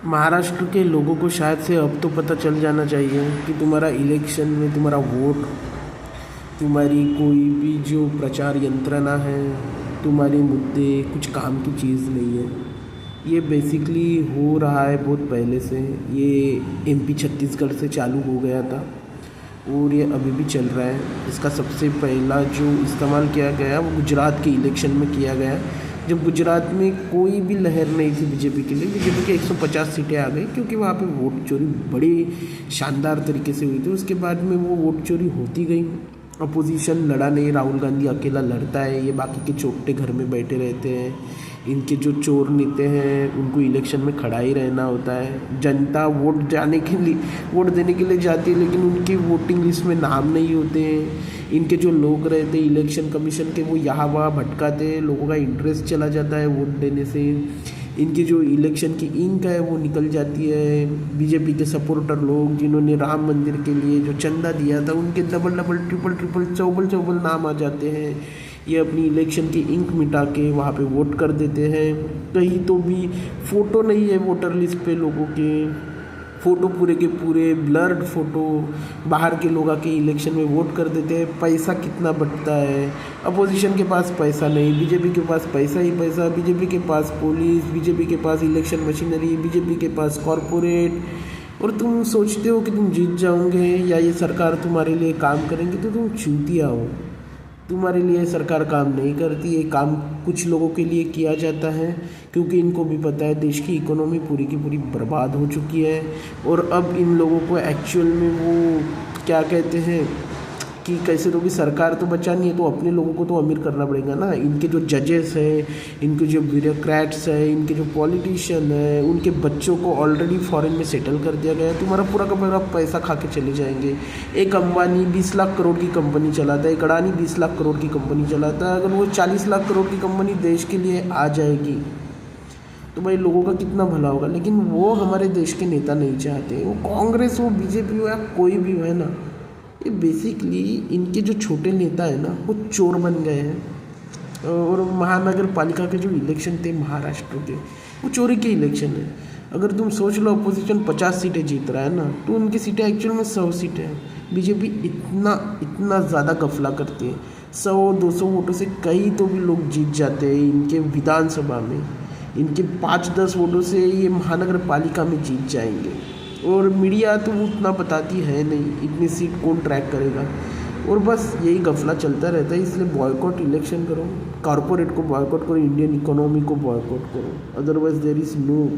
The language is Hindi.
महाराष्ट्र के लोगों को शायद से अब तो पता चल जाना चाहिए कि तुम्हारा इलेक्शन में तुम्हारा वोट, तुम्हारी कोई भी जो प्रचार यंत्रणा है, तुम्हारे मुद्दे कुछ काम की चीज़ नहीं है। ये बेसिकली हो रहा है बहुत पहले से। ये एमपी छत्तीसगढ़ से चालू हो गया था और ये अभी भी चल रहा है। इसका सबसे पहला जो इस्तेमाल किया गया वो गुजरात के इलेक्शन में किया गया, जब गुजरात में कोई भी लहर नहीं थी बीजेपी के लिए। बीजेपी के 150 सीटें आ गई क्योंकि वहाँ पे वोट चोरी बड़ी शानदार तरीके से हुई थी। उसके बाद में वो वोट चोरी होती गई। अपोजिशन लड़ा नहीं, राहुल गांधी अकेला लड़ता है, ये बाकी के चोपटे घर में बैठे रहते हैं। इनके जो चोर नेते हैं उनको इलेक्शन में खड़ा ही रहना होता है। जनता वोट देने के लिए जाती है, लेकिन उनकी वोटिंग लिस्ट में नाम नहीं होते हैं। इनके जो लोग रहते हैं इलेक्शन कमीशन के, वो यहाँ वहाँ भटकाते हैं, लोगों का इंटरेस्ट चला जाता है वोट देने से। इनकी जो इलेक्शन की इंक है वो निकल जाती है। बीजेपी के सपोर्टर लोग जिन्होंने राम मंदिर के लिए जो चंदा दिया था, उनके डबल ट्रिपल चौबल नाम आ जाते हैं। ये अपनी इलेक्शन की इंक मिटा के वहाँ पे वोट कर देते हैं। कहीं तो भी फ़ोटो नहीं है वोटर लिस्ट पे, लोगों के फ़ोटो पूरे के पूरे ब्लर्ड फ़ोटो, बाहर के लोग आके इलेक्शन में वोट कर देते हैं। पैसा कितना बटता है, अपोजिशन के पास पैसा नहीं, बीजेपी के पास पैसा ही पैसा। बीजेपी के पास पुलिस, बीजेपी के पास इलेक्शन मशीनरी, बीजेपी के पास कॉरपोरेट। और तुम सोचते हो कि तुम जीत जाओगे या ये सरकार तुम्हारे लिए काम करेंगे, तो तुम चूतिया हो। तुम्हारे लिए सरकार काम नहीं करती। ये काम कुछ लोगों के लिए किया जाता है क्योंकि इनको भी पता है देश की इकोनॉमी पूरी की पूरी बर्बाद हो चुकी है। और अब इन लोगों को एक्चुअल में वो क्या कहते हैं कि कैसे तो भी सरकार तो बचानी है, तो अपने लोगों को तो अमीर करना पड़ेगा ना। इनके जो जजेस हैं, इनके जो ब्यूरोक्रेट्स हैं, इनके जो पॉलिटिशियन हैं, उनके बच्चों को ऑलरेडी फॉरेन में सेटल कर दिया गया है। तुम्हारा पूरा का पूरा पैसा खा के चले जाएंगे। एक अंबानी 20 लाख करोड़ की कंपनी चलाता है, एक अडानी 20 लाख करोड़ की कंपनी चलाता है। अगर वो 40 लाख करोड़ की कंपनी देश के लिए आ जाएगी तो भाई लोगों का कितना भला होगा। लेकिन वो हमारे देश के नेता नहीं चाहते। वो कांग्रेस हो, बीजेपी हो या कोई भी हो, है ना, ये बेसिकली इनके जो छोटे नेता है ना वो चोर बन गए हैं। और महानगर पालिका के जो इलेक्शन थे महाराष्ट्र के, वो चोरी के इलेक्शन है। अगर तुम सोच लो अपोजिशन 50 सीटें जीत रहा है ना, तो उनकी सीटें एक्चुअल में 100 सीटें हैं। बीजेपी इतना ज़्यादा गफला करती है। 100-200 वोटों से कई तो भी लोग जीत जाते हैं इनके विधानसभा में। इनके 5-10 वोटों से ये महानगर पालिका में जीत जाएंगे। और मीडिया तो उतना बताती है नहीं, इतनी सीट कौन ट्रैक करेगा। और बस यही गफला चलता रहता है। इसलिए बॉयकॉट इलेक्शन करो, कॉरपोरेट को बॉयकॉट करो, इंडियन इकोनॉमी को बॉयकॉट करो। Otherwise there is no